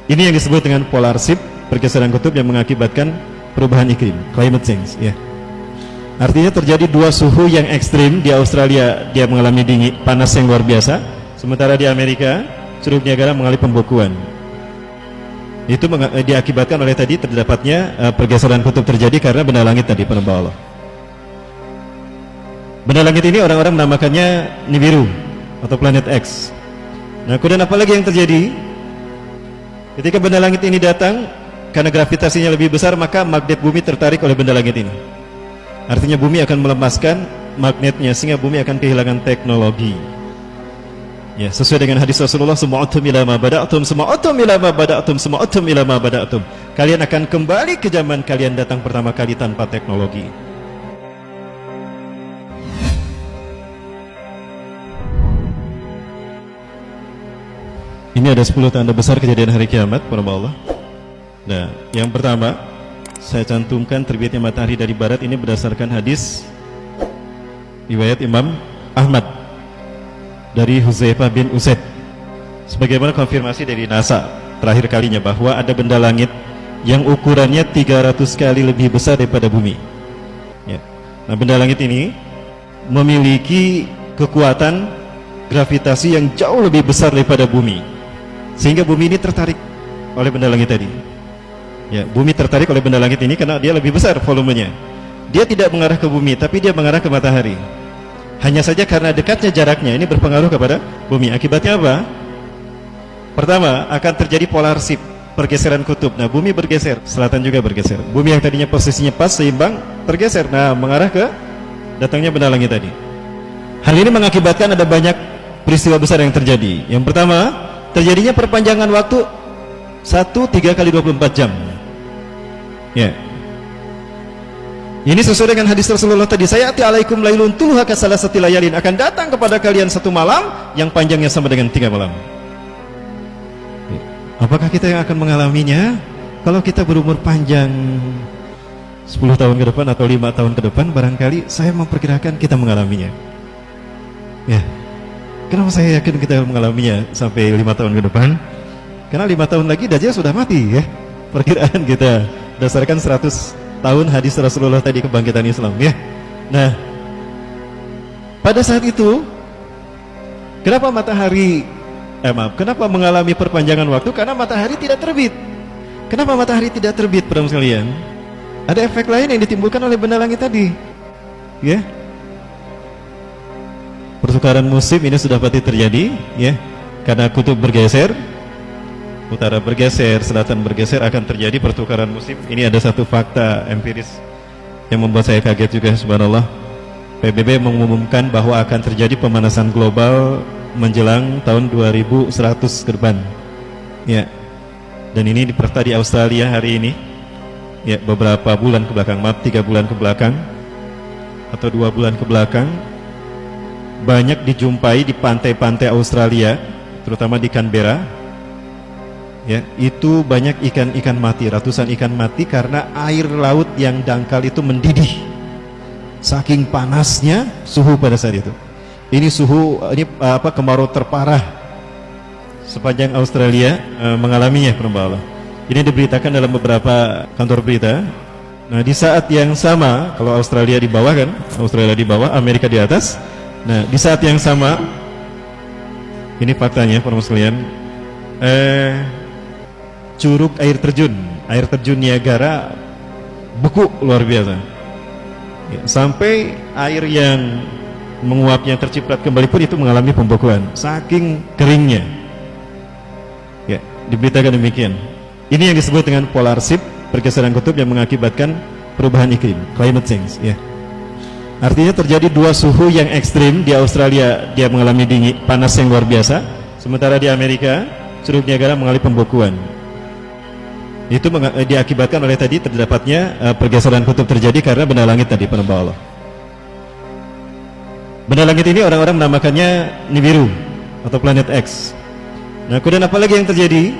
Ini yang disebut dengan polar shift, pergeseran kutub yang mengakibatkan perubahan iklim, climate change, ya. Artinya terjadi dua suhu yang ekstrim. Di Australia dia mengalami dingin, panas yang luar biasa, sementara di Amerika Curug Niagara mengalami pembekuan. Itu diakibatkan oleh tadi terdapatnya pergeseran kutub terjadi karena benda langit tadi, penambah Allah. Benda langit ini orang-orang menamakannya Nibiru atau planet X. Nah, kemudian apa lagi yang terjadi? Ketika benda langit ini datang, karena gravitasinya lebih besar, maka magnet bumi tertarik oleh benda langit ini. Artinya bumi akan melemaskan magnetnya, sehingga bumi akan kehilangan teknologi. Ya, sesuai dengan hadis Rasulullah, suma'utum ila ma bada'tum, suma'utum ila ma bada'tum, suma'utum ila ma bada'tum. Kalian akan kembali ke zaman kalian datang pertama kali tanpa teknologi. Ini ada 10 tanda besar kejadian hari kiamat, para Allah. Nah, yang pertama, saya cantumkan terbitnya matahari dari barat. Ini berdasarkan hadis riwayat Imam Ahmad dari Huzaifah bin Usaid, sebagaimana konfirmasi dari NASA terakhir kalinya bahwa ada benda langit yang ukurannya 300 kali lebih besar daripada bumi, ya. Nah, benda langit ini memiliki kekuatan gravitasi yang jauh lebih besar daripada bumi, sehingga bumi ini tertarik oleh benda langit tadi, ya. Bumi tertarik oleh benda langit ini karena dia lebih besar volumenya. Dia tidak mengarah ke bumi, tapi dia mengarah ke matahari. Hanya saja karena dekatnya jaraknya ini berpengaruh kepada bumi. Akibatnya apa? Pertama, akan terjadi polar shift, pergeseran kutub. Nah, bumi bergeser, selatan juga bergeser. Bumi yang tadinya posisinya pas, seimbang, tergeser. Nah, mengarah ke datangnya benda langit tadi. Hal ini mengakibatkan ada banyak peristiwa besar yang terjadi. Yang pertama, terjadinya perpanjangan waktu 3 kali 24 jam. Ya. Ini sesuai dengan hadis Rasulullah tadi, sayati alaikum lailun tuluha kasalasati layalin, akan datang kepada kalian satu malam yang panjangnya sama dengan 3 malam. Apakah kita yang akan mengalaminya? Kalau kita berumur panjang 10 tahun ke depan atau 5 tahun ke depan, barangkali saya memperkirakan kita mengalaminya. Ya. Kenapa saya yakin kita mengalaminya sampai 5 tahun ke depan? Karena 5 tahun lagi Dajjal sudah mati, ya. Perkiraan kita berdasarkan 100 tahun hadis Rasulullah tadi, kebangkitan Islam, ya. Nah, pada saat itu kenapa kenapa mengalami perpanjangan waktu? Karena matahari tidak terbit. Kenapa matahari tidak terbit, para sekalian? Ada efek lain yang ditimbulkan oleh benda langit tadi, ya. Pertukaran musim ini sudah pasti terjadi, ya. Karena kutub bergeser, utara bergeser, selatan bergeser, akan terjadi pertukaran musim. Ini ada satu fakta empiris yang membuat saya kaget juga, subhanallah. PBB mengumumkan bahwa akan terjadi pemanasan global menjelang tahun 2100 ke depan, ya. Dan ini diperta di Australia hari ini, ya, beberapa bulan ke belakang, 3 bulan ke belakang atau 2 bulan ke belakang, banyak dijumpai di pantai-pantai Australia, terutama di Canberra, ya, itu banyak ikan-ikan mati, ratusan ikan mati karena air laut yang dangkal itu mendidih. Saking panasnya suhu pada saat itu. Ini kemarau terparah sepanjang Australia mengalaminya, penambah Allah. Ini diberitakan dalam beberapa kantor berita. Nah, di saat yang sama, kalau Australia di bawah kan, Australia di bawah, Amerika di atas. Nah, di saat yang sama, ini faktanya, para sekalian, curug air terjun Niagara beku luar biasa, ya, sampai air yang menguapnya terciprat kembali pun itu mengalami pembekuan saking keringnya, ya, diberitakan demikian. Ini yang disebut dengan polar shift, pergeseran kutub yang mengakibatkan perubahan iklim, climate change, ya. Artinya terjadi dua suhu yang ekstrim. Di Australia dia mengalami dingin, panas yang luar biasa, sementara di Amerika Curug Niagara mengalami pembekuan. Itu diakibatkan oleh tadi terdapatnya pergeseran kutub terjadi karena benda langit tadi, penambah Allah. Benda langit ini orang-orang menamakannya Nibiru atau planet X. Nah, kemudian apa lagi yang terjadi?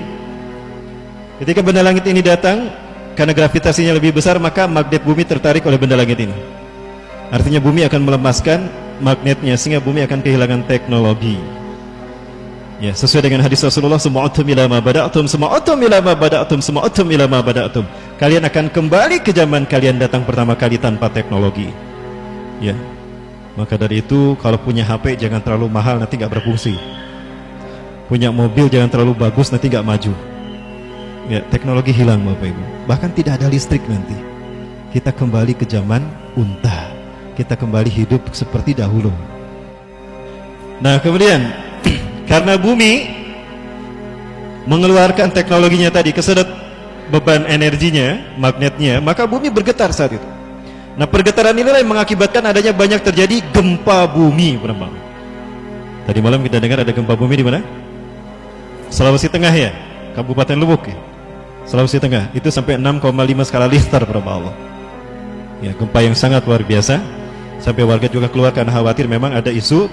Ketika benda langit ini datang, karena gravitasinya lebih besar, maka magnet bumi tertarik oleh benda langit ini. Artinya bumi akan melemaskan magnetnya, sehingga bumi akan kehilangan teknologi. Ya, sesuai dengan hadis Rasulullah, suma'utum ila ma bada'tum, suma'utum ila ma bada'tum, suma'utum ila ma bada'tum. Kalian akan kembali ke zaman kalian datang pertama kali tanpa teknologi. Ya. Maka dari itu, kalau punya HP jangan terlalu mahal, nanti nggak berfungsi. Punya mobil jangan terlalu bagus, nanti nggak maju. Ya, teknologi hilang Bapak Ibu. Bahkan tidak ada listrik nanti. Kita kembali ke zaman unta. Kita kembali hidup seperti dahulu. Nah, kemudian karena bumi mengeluarkan teknologinya tadi, kesedot beban energinya, magnetnya, maka bumi bergetar saat itu. Nah, pergetaran inilah yang mengakibatkan adanya banyak terjadi gempa bumi. Tadi malam kita dengar ada gempa bumi di mana? Sulawesi Tengah ya, Kabupaten Lubuk ya. Sulawesi Tengah itu sampai 6,5 skala Richter, Allah. Ya, gempa yang sangat luar biasa. Sampai warga juga keluar karena khawatir memang ada isu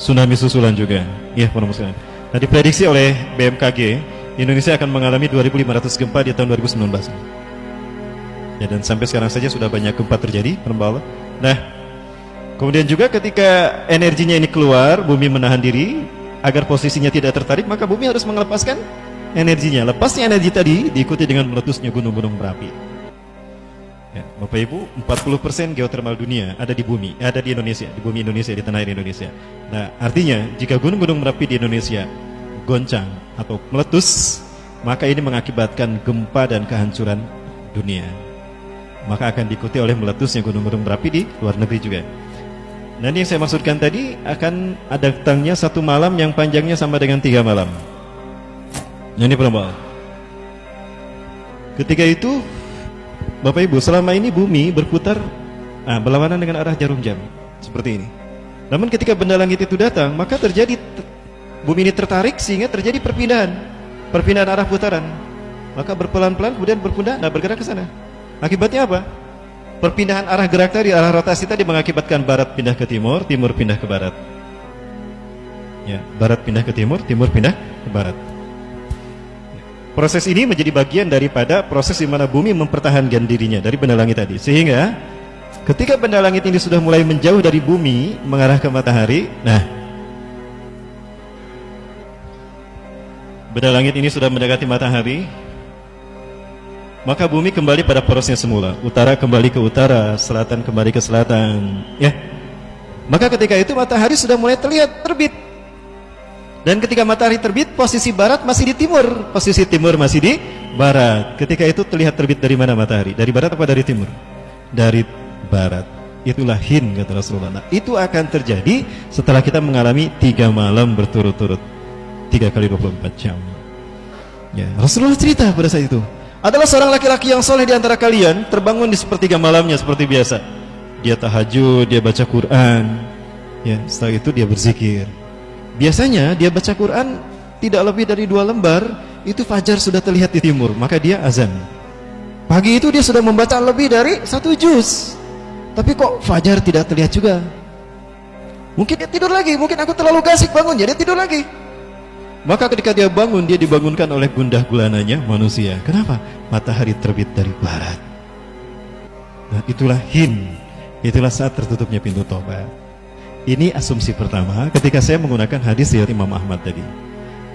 tsunami susulan juga. Ya, sekalian. Nah, diprediksi oleh BMKG, Indonesia akan mengalami 2.500 gempa di tahun 2019. Ya, dan sampai sekarang saja sudah banyak gempa terjadi, Allah. Nah, kemudian juga ketika energinya ini keluar, bumi menahan diri agar posisinya tidak tertarik, maka bumi harus melepaskan energinya. Lepasnya energi tadi diikuti dengan meletusnya gunung-gunung berapi. Ya, Bapak Ibu, 40% geotermal dunia ada di bumi, ada di Indonesia, di bumi Indonesia, di tanah air Indonesia. Nah, artinya jika gunung-gunung berapi di Indonesia goncang atau meletus, maka ini mengakibatkan gempa dan kehancuran dunia. Maka akan diikuti oleh meletusnya gunung-gunung berapi di luar negeri juga. Nah, ini yang saya maksudkan tadi, akan ada datangnya satu malam yang panjangnya sama dengan 3 malam. Nah, ini perumpamaan. Ketika itu Bapak Ibu, selama ini bumi berputar berlawanan dengan arah jarum jam seperti ini. Namun ketika benda langit itu datang, maka terjadi bumi ini tertarik sehingga terjadi perpindahan arah putaran. Maka berpelan-pelan kemudian bergerak ke sana. Akibatnya apa? Perpindahan arah gerak tadi, arah rotasi tadi mengakibatkan barat pindah ke timur, timur pindah ke barat. Ya, barat pindah ke timur, timur pindah ke barat. Proses ini menjadi bagian daripada proses di mana bumi mempertahankan dirinya dari benda langit tadi. Sehingga ketika benda langit ini sudah mulai menjauh dari bumi mengarah ke matahari, nah, benda langit ini sudah mendekati matahari, maka bumi kembali pada porosnya semula. Utara kembali ke utara, selatan kembali ke selatan, ya. Maka ketika itu matahari sudah mulai terlihat terbit. Dan ketika matahari terbit, posisi barat masih di timur, posisi timur masih di barat. Ketika itu terlihat terbit dari mana matahari? Dari barat apa dari timur? Dari barat. Itulah hin, kata Rasulullah. Nah, itu akan terjadi setelah kita mengalami 3 malam berturut-turut, 3 kali 24 jam. Ya, Rasulullah cerita pada saat itu, adalah seorang laki-laki yang soleh di antara kalian, terbangun di sepertiga malamnya seperti biasa. Dia tahajud, dia baca Quran. Ya, setelah itu dia berzikir. Biasanya dia baca Quran tidak lebih dari 2 lembar, itu fajar sudah terlihat di timur, maka dia azan. Pagi itu dia sudah membaca lebih dari 1 juz, tapi kok fajar tidak terlihat juga. Mungkin dia tidur lagi, mungkin aku terlalu gasik bangun, jadi dia tidur lagi. Maka ketika dia bangun, dia dibangunkan oleh gundah gulananya manusia. Kenapa? Matahari terbit dari barat. Nah, itulah hin, itulah saat tertutupnya pintu tobat. Ini asumsi pertama ketika saya menggunakan hadis riwayat Imam Ahmad tadi.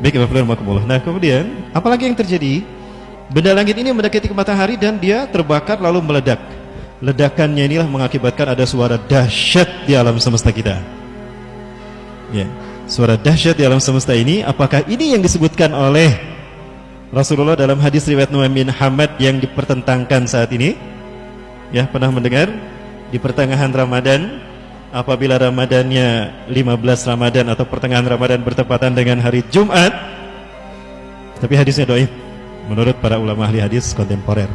Baik, nah, kemudian apalagi yang terjadi? Benda langit ini mendekati ke matahari dan dia terbakar lalu meledak. Ledakannya inilah mengakibatkan ada suara dahsyat di alam semesta kita. Ya, suara dahsyat di alam semesta ini, apakah ini yang disebutkan oleh Rasulullah dalam hadis riwayat Nu'aim bin Hamad yang dipertentangkan saat ini? Ya, pernah mendengar? Di pertengahan Ramadan, apabila Ramadannya 15 Ramadan atau pertengahan Ramadan bertepatan dengan hari Jumat, tapi hadisnya dhaif menurut para ulama ahli hadis kontemporer.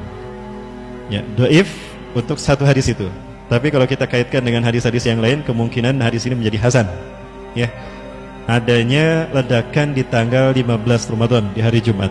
Ya, dhaif untuk satu hadis itu. Tapi kalau kita kaitkan dengan hadis-hadis yang lain, kemungkinan hadis ini menjadi hasan. Ya. Adanya ledakan di tanggal 15 Ramadan di hari Jumat.